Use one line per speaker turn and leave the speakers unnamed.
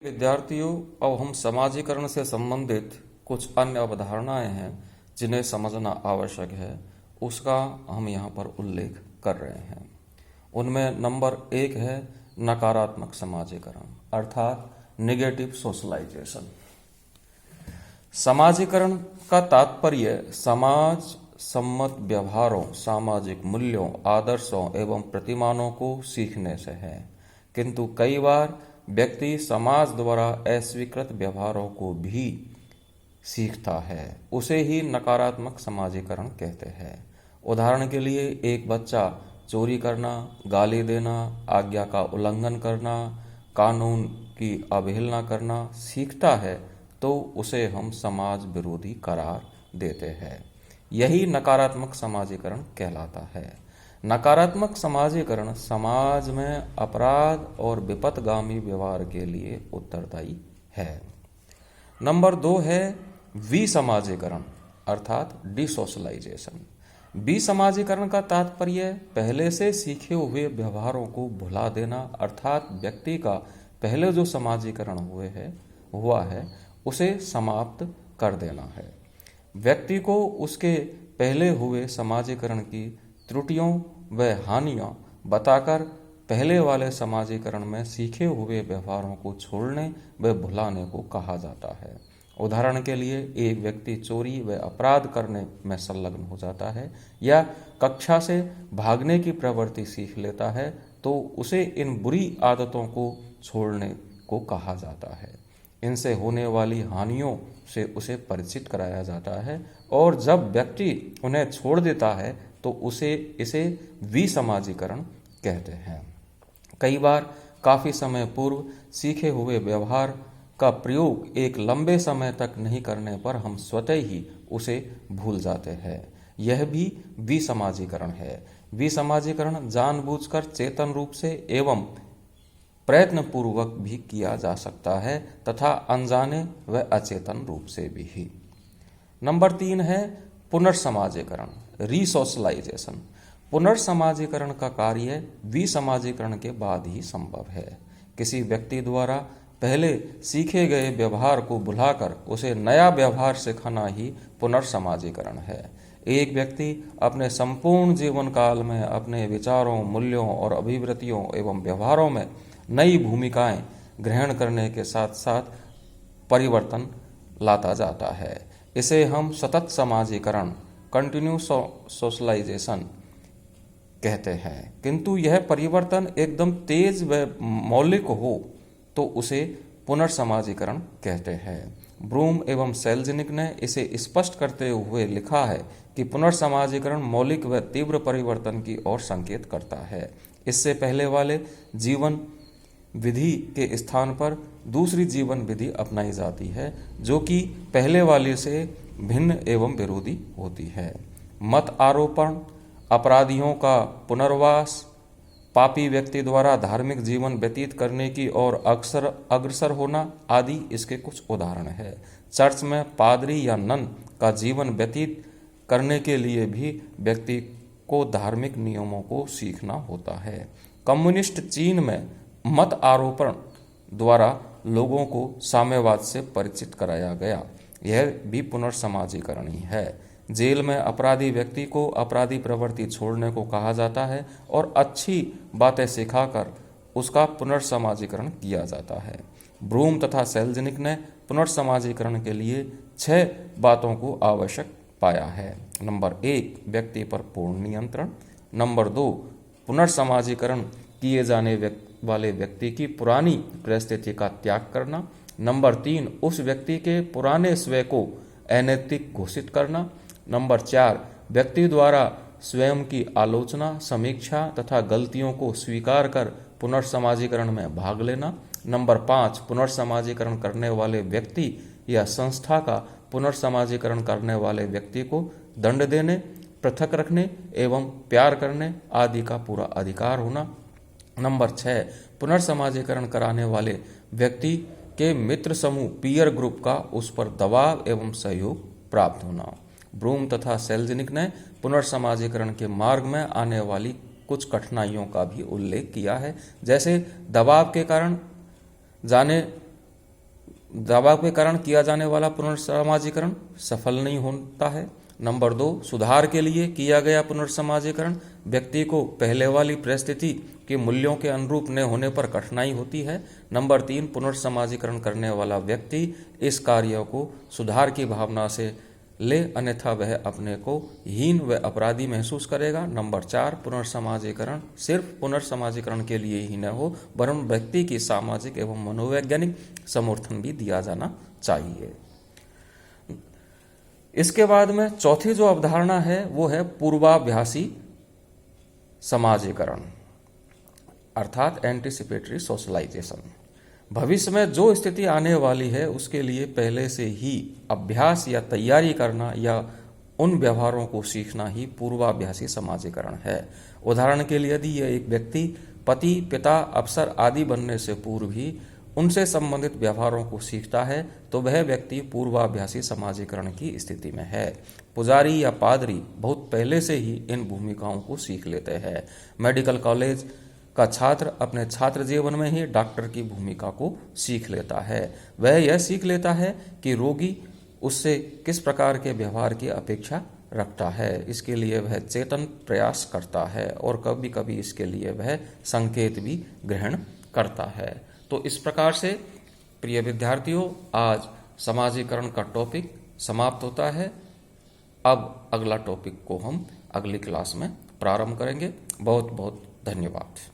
विद्यार्थियों, अब हम समाजीकरण से संबंधित कुछ अन्य अवधारणाएं हैं जिन्हें समझना आवश्यक है, उसका हम यहाँ पर उल्लेख कर रहे हैं। उनमें नंबर 1 है नकारात्मक समाजीकरण अर्थात नेगेटिव सोशलाइजेशन। समाजीकरण का तात्पर्य समाज सम्मत व्यवहारों, सामाजिक मूल्यों, आदर्शों एवं प्रतिमानों को सीखने से है, किंतु कई बार व्यक्ति समाज द्वारा अस्वीकृत व्यवहारों को भी सीखता है, उसे ही नकारात्मक समाजीकरण कहते हैं। उदाहरण के लिए एक बच्चा चोरी करना, गाली देना, आज्ञा का उल्लंघन करना, कानून की अवहेलना करना सीखता है तो उसे हम समाज विरोधी करार देते हैं। यही नकारात्मक समाजीकरण कहलाता है। नकारात्मक समाजीकरण समाज में अपराध और विपथगामी व्यवहार के लिए उत्तरदायी है। नंबर 2 है विसमाजीकरण अर्थात डिसोशलाइजेशन। विसमाजीकरण का तात्पर्य पहले से सीखे हुए व्यवहारों को भुला देना अर्थात व्यक्ति का पहले जो समाजीकरण हुआ है उसे समाप्त कर देना है। व्यक्ति को उसके पहले हुए समाजीकरण की त्रुटियों व हानियां बताकर पहले वाले समाजीकरण में सीखे हुए व्यवहारों को छोड़ने व भुलाने को कहा जाता है। उदाहरण के लिए एक व्यक्ति चोरी व अपराध करने में संलग्न हो जाता है या कक्षा से भागने की प्रवृत्ति सीख लेता है तो उसे इन बुरी आदतों को छोड़ने को कहा जाता है। इनसे होने वाली हानियों से उसे परिचित कराया जाता है और जब व्यक्ति उन्हें छोड़ देता है तो इसे विसमाजीकरण कहते हैं। कई बार काफी समय पूर्व सीखे हुए व्यवहार का प्रयोग एक लंबे समय तक नहीं करने पर हम स्वतः ही उसे भूल जाते हैं। यह भी विसमाजीकरण है। विसमाजीकरण जानबूझकर चेतन रूप से एवं प्रयत्न पूर्वक भी किया जा सकता है तथा अनजाने व अचेतन रूप से भी। नंबर 3 है पुनर्समाजीकरण रीसोशलाइजेशन। पुनर्समाजीकरण का कार्य विसमाजीकरण के बाद ही संभव है। किसी व्यक्ति द्वारा पहले सीखे गए व्यवहार को भुलाकर उसे नया व्यवहार सिखाना ही पुनर्समाजीकरण है। एक व्यक्ति अपने संपूर्ण जीवन काल में अपने विचारों, मूल्यों और अभिवृत्तियों एवं व्यवहारों में नई भूमिकाएं ग्रहण करने के साथ साथ परिवर्तन लाता जाता है। इसे हम सतत समाजीकरण कंटिन्यू सोशलाइजेशन कहते हैं। किंतु यह परिवर्तन एकदम तेज व मौलिक हो तो उसे पुनर्समाजीकरण कहते हैं। ब्रूम एवं सेल्जनिक ने इसे स्पष्ट करते हुए लिखा है कि पुनर्समाजीकरण मौलिक व तीव्र परिवर्तन की ओर संकेत करता है। इससे पहले वाले जीवन विधि के स्थान पर दूसरी जीवन विधि अपनाई जाती है जो कि पहले वाले से भिन्न एवं विरोधी होती है। मत आरोपण, अपराधियों का पुनर्वास, पापी व्यक्ति द्वारा धार्मिक जीवन व्यतीत करने की ओर अग्रसर होना आदि इसके कुछ उदाहरण है। चर्च में पादरी या नन का जीवन व्यतीत करने के लिए भी व्यक्ति को धार्मिक नियमों को सीखना होता है। कम्युनिस्ट चीन में मत आरोपण द्वारा लोगों को साम्यवाद से परिचित कराया गया। यह भी पुनर्समाजीकरण ही है। जेल में अपराधी व्यक्ति को अपराधी प्रवृत्ति छोड़ने को कहा जाता है और अच्छी बातें सिखाकर उसका पुनर्समाजीकरण किया जाता है। ब्रूम तथा सेल्जनिक ने पुनर्समाजीकरण के लिए 6 बातों को आवश्यक पाया है। नंबर 1 व्यक्ति पर पूर्ण नियंत्रण। नंबर 2 पुनर्समाजीकरण किए जाने वाले व्यक्ति की पुरानी परिस्थिति का त्याग करना। नंबर 3 उस व्यक्ति के पुराने स्वयं को अनैतिक घोषित करना। नंबर 4 व्यक्ति द्वारा स्वयं की आलोचना, समीक्षा तथा गलतियों को स्वीकार कर पुनर्समाजीकरण में भाग लेना। नंबर 5 पुनर्समाजीकरण करने वाले व्यक्ति या संस्था का पुनर्समाजीकरण करने वाले व्यक्ति को दंड देने, पृथक रखने एवं प्यार करने आदि का पूरा अधिकार होना। नंबर 6 पुनर्समाजीकरण कराने वाले व्यक्ति के मित्र समूह पीयर ग्रुप का उस पर दबाव एवं सहयोग प्राप्त होना। ब्रूम तथा सेल्जनिक ने पुनर्समाजीकरण के मार्ग में आने वाली कुछ कठिनाइयों का भी उल्लेख किया है, जैसे दबाव के कारण जाने दबाव के कारण किया जाने वाला पुनर्सामाजिकरण सफल नहीं होता है। नंबर 2, सुधार के लिए किया गया पुनर्सामाजिकरण व्यक्ति को पहले वाली परिस्थिति के मूल्यों के अनुरूप न होने पर कठिनाई होती है। नंबर 3, पुनर्सामाजिकरण करने वाला व्यक्ति इस कार्य को सुधार की भावना से ले, अन्यथा वह अपने को हीन व अपराधी महसूस करेगा। नंबर 4, पुनर्सामाजिकरण सिर्फ पुनर्सामाजिकरण के लिए ही न हो वरन व्यक्ति की सामाजिक एवं मनोवैज्ञानिक समर्थन भी दिया जाना चाहिए। इसके बाद में चौथी जो अवधारणा है वो है पूर्वाभ्यासी समाजीकरण अर्थात एंटीसिपेटरी सोशलाइजेशन। भविष्य में जो स्थिति आने वाली है उसके लिए पहले से ही अभ्यास या तैयारी करना या उन व्यवहारों को सीखना ही पूर्वाभ्यासी समाजीकरण है। उदाहरण के लिए यदि यह एक व्यक्ति पति, पिता, अफसर आदि बनने से पूर्व ही उनसे संबंधित व्यवहारों को सीखता है तो वह व्यक्ति पूर्वाभ्यासी समाजीकरण की स्थिति में है। पुजारी या पादरी बहुत पहले से ही इन भूमिकाओं को सीख लेते हैं। मेडिकल कॉलेज का छात्र अपने छात्र जीवन में ही डॉक्टर की भूमिका को सीख लेता है। वह यह सीख लेता है कि रोगी उससे किस प्रकार के व्यवहार की अपेक्षा रखता है। इसके लिए वह चेतन प्रयास करता है और कभी कभी इसके लिए वह संकेत भी ग्रहण करता है। तो इस प्रकार से प्रिय विद्यार्थियों, आज समाजीकरण का टॉपिक समाप्त होता है। अब अगला टॉपिक को हम अगली क्लास में प्रारंभ करेंगे। बहुत बहुत धन्यवाद।